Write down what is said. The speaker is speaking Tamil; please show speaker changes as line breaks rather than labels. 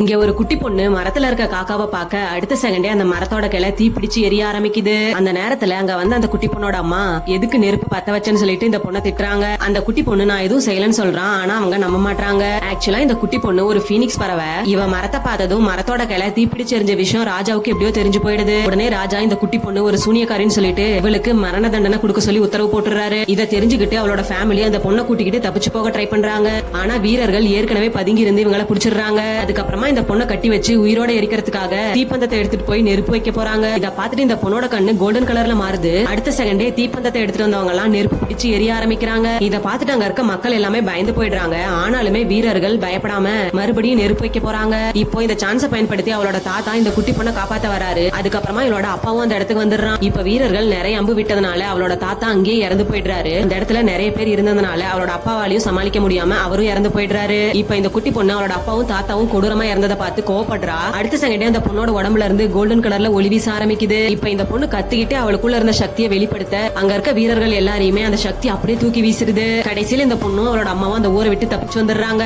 இங்க ஒரு குட்டி பொண்ணு மரத்துல இருக்க காக்காவை பார்க்க அடுத்த செகண்டே அந்த மரத்தோட கிளை தீ பிடிச்சு எரிய ஆரம்பிக்குது. அந்த நேரத்துல அங்க வந்து அந்த குட்டி பொண்ணோட அம்மா எதுக்கு நெருப்பு பத்த வச்சேன்னு சொல்லிட்டு இந்த பொண்ணை திட்டுறாங்க. அந்த குட்டி பொண்ணு நான் எதுவும் செய்யலன்னு சொல்றான். ஆனா அவங்க நம்ப மாட்டாங்க. ஆக்சுவலா இந்த குட்டி பொண்ணு ஒரு பீனிக்ஸ் பறவை. இவ மரத்தை பார்த்ததும் மரத்தோட கிளை தீ பிடிச்சு எரிஞ்ச விஷயம் ராஜாவுக்கு எப்படியோ தெரிஞ்சு போயிடுது. உடனே ராஜா இந்த குட்டி பொண்ணு ஒரு சூனியக்காரின்னு சொல்லிட்டு இவளுக்கு மரண தண்டனை கொடுக்க சொல்லி உத்தரவு போட்டுறாரு. இதை தெரிஞ்சுக்கிட்டு அவளோட ஃபேமிலி அந்த பொண்ணை கூட்டிக்கிட்டு தப்பிச்சு போக ட்ரை பண்றாங்க. ஆனா வீரர்கள் ஏற்கனவே பதுங்கி இருந்து இவங்களை பிடிச்சிடுறாங்க. அதுக்கப்புறமா இந்த பொண்ணை கட்டி வச்சு உயிரோட எரிக்கிறதுக்காக தீப்பந்தத்தை எடுத்துட்டு போய் நெருப்பு வைக்க போறாங்க. இத பாத்துட்டு இந்த பொண்ணோட கண்ணு கோல்டன் கலர்ல மாறுது. அடுத்த செகண்டே தீப்பந்தத்தை எடுத்துட்டு வந்தவங்க எல்லாம் நெருப்பு பிடிச்சு எரிய ஆரம்பிக்கிறாங்க. இத பாத்துட்டு அங்க இருக்க மக்கள் எல்லாமே பயந்து போயிடுறாங்க. ஆனாலுமே வீரர்கள் பயப்படாம மறுபடியும் நெருப்பு வைக்க போறாங்க. இப்போ இந்த சான்ஸை பயன்படுத்தி அவளோட தாத்தா இந்த குட்டி பொண்ணை காப்பாத்த வராரு. அதுக்கப்புறமா இவளோட அப்பாவும் அந்த இடத்துக்கு வந்துடுறான். இப்ப வீரர்கள் நிறைய அம்பு விட்டதுனால அவளோட தாத்தா அங்கேயே இறந்து போயிடுறாரு. இந்த இடத்துல நிறைய பேர் இருந்ததுனால அவளோட அப்பாவாலையும் சமாளிக்க முடியாம அவரும் இறந்து போயிடுறாரு. இப்ப இந்த குட்டி பொண்ணு அவளோட அப்பாவும் தாத்தாவும் கொடூரமா இறந்ததை பார்த்து கோவப்படுறா. அடுத்த செகண்டே அந்த பொண்ணோட உடம்புல இருந்து கோல்டன் கலர்ல ஒளி வீச ஆரம்பிக்குது. இப்ப இந்த பொண்ணு கத்திக்கிட்டு அவளுக்குள்ள இருந்த சக்தியை வெளிப்படுத்த அங்க இருக்க வீரர்கள் எல்லாரையுமே அந்த சக்தி அப்படியே தூக்கி வீசிடுது. கடைசியில இந்த பொண்ணும் அவளோட அம்மாவும் அந்த ஊரை விட்டு தப்பிச்சு வந்துடுறாங்க.